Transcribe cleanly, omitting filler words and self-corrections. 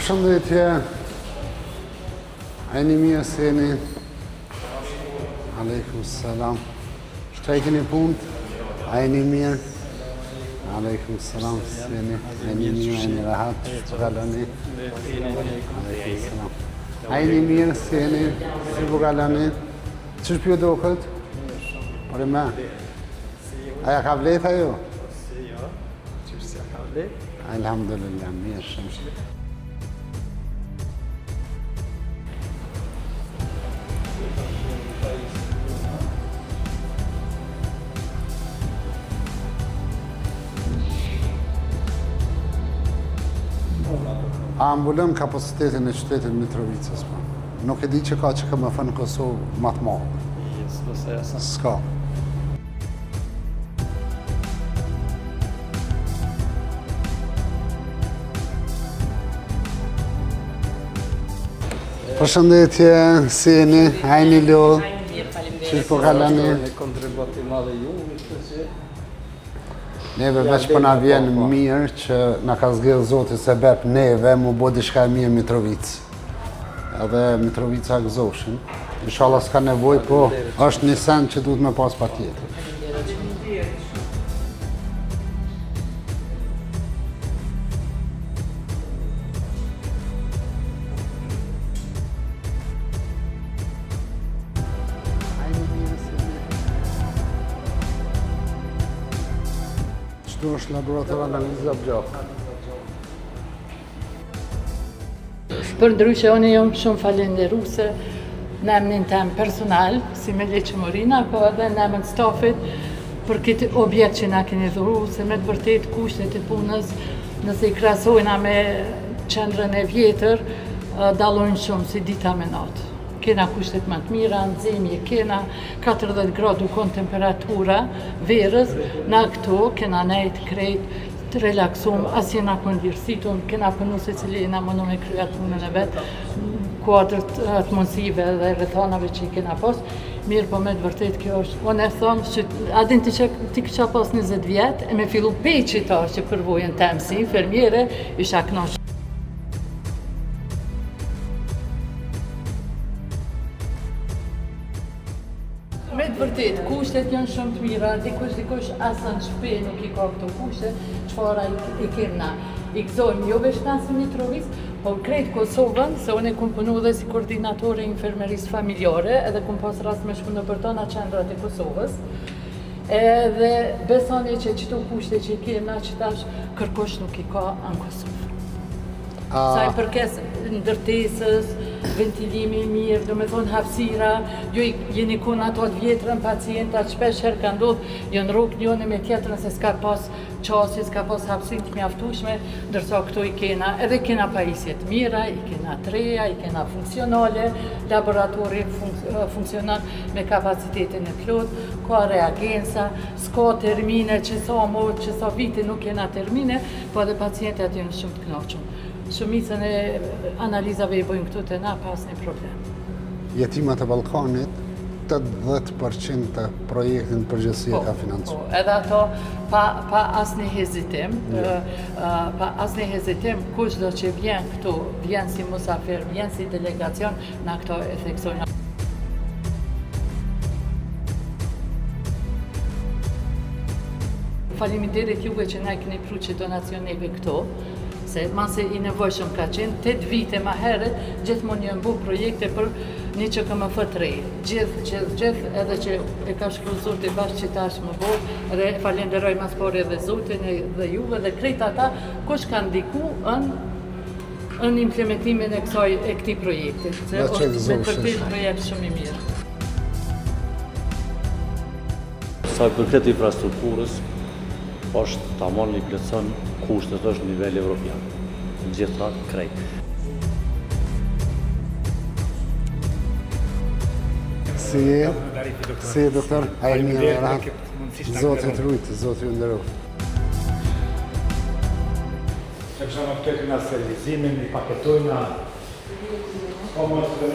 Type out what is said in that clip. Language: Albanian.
Përshëndetje. A jeni mirë si jeni? Aleikum salam. Shta i keni punët? A jeni mirë? Aleikum salam, si jeni? A jeni mirë, a jeni rahat? Që kalani? Aleikum salam. A jeni mirë si jeni? Si po kalani? Që shpjo do këtë? Por e me? Aja ka vlet ajo? Si jo, që shësja ka vlet? Alhamdulillah, mirë shumë. A mbulon kapacitetin e qytetit Mitrovicës, po. Nuk e di që ka që më fënë Kosovë më të madhe. S'ka. Përshëndetje, si jeni? A jeni lodhë? Që po kalani? Kontribut i madhe ju, Neve veç për na vjen mirë që na ka zgjedhë Zoti se bep neve mu bo diçka e mirë Mitrovicë. Edhe Mitrovica gëzoshin. Inshallah s'ka nevoj, po është një send që duhet me pas pa tjetër. Qëtu është laborator analiza gjak. Për ndryshe, unë jam shumë falenderuse në emnin tem personal, si me leqëmërina, po edhe në emnin stafit për këtë objekt që na keni dhuru, se me të vërtet kushtet e punës, nëse i krasojna me qendrën e vjetër, dalojnë shumë si dita me natë. Kena kushtet më të mira, nxemje kena, 40 gradu kon temperatura verës, na këto kena nejt krejt të relaksum, as jena kondirësitun, kena pënu se cili jena mënu me kryat punën e vetë, kuadrët atmosive dhe rrethanave që i kena pas, mirë po me të vërtet kjo është. Unë e thomë, adin ti kësha pas 20 vjetë, e me fillu peqita që përvojën temë si infermiere, isha knosh. Me të vërtet, kushtet janë shumë të mira, dikush asë në shpe nuk i ka këto kushtet, qëfara i kemna. I gëzojmë jo veç nasë Mitrovicë, po krejt Kosovën, se unë e kum punu dhe si koordinatore infermerisë familjare, edhe kum pas rast me shku në përtona qendrat e Kosovës. Edhe besoni që qëto kushtet që i kemna, që tash kërkosh nuk i ka në Kosovë. Sa i përkes ndërtesës, ventilimi mirë, do me thonë hapësira, jo jeni kon ato të vjetrën pacientat, shpesh herë ka ndodhë, jënë rrugë njënë me tjetërën se s'ka pas qasje, s'ka pas hapësin të mjaftueshme, ndërsa këto i kena, edhe kena pajisjet mira, i kena treja, i kena funksionale, laboratori funksionan me kapacitetin e plot, ka reagensa, s'ka termine që sa viti nuk kena termine, po edhe pacientat jënë shumë të knaqëm. Shumicën e analizave i bojnë këtu të na pas një problem. Jetimat e Ballkanit, 80% të projektin përgjithësi ka financuar. Po, edhe ato pa asnjë hezitim, kush do që vjen këtu, vjen si musafir, vjen si delegacion, na këto e theksojnë. Faleminderit juve që na keni pru që donacioneve këto, se mase i nevojshëm ka qenë, 8 vite ma heret, gjithmonë një mbu projekte për një që këmë fëtërej. Gjithë edhe që e ka shkru Zotë i bashkë që tash më bërë, dhe falenderoj mas pore dhe Zotën dhe juve dhe krejt ata, kush ka ndiku në implementimin e këtij projekti. Se me të përpil projekt shumë i mirë. Sa i përket infrastrukturës, është tamam i plotson kushtet është në nivel evropian. Gjitha krejt. Si e doktor? A e mirë e rahat? Zotë të rujtë, Zotë ju ndëroftë. Se kësha në pëtëti nga servizimin, i paketojna, ka më së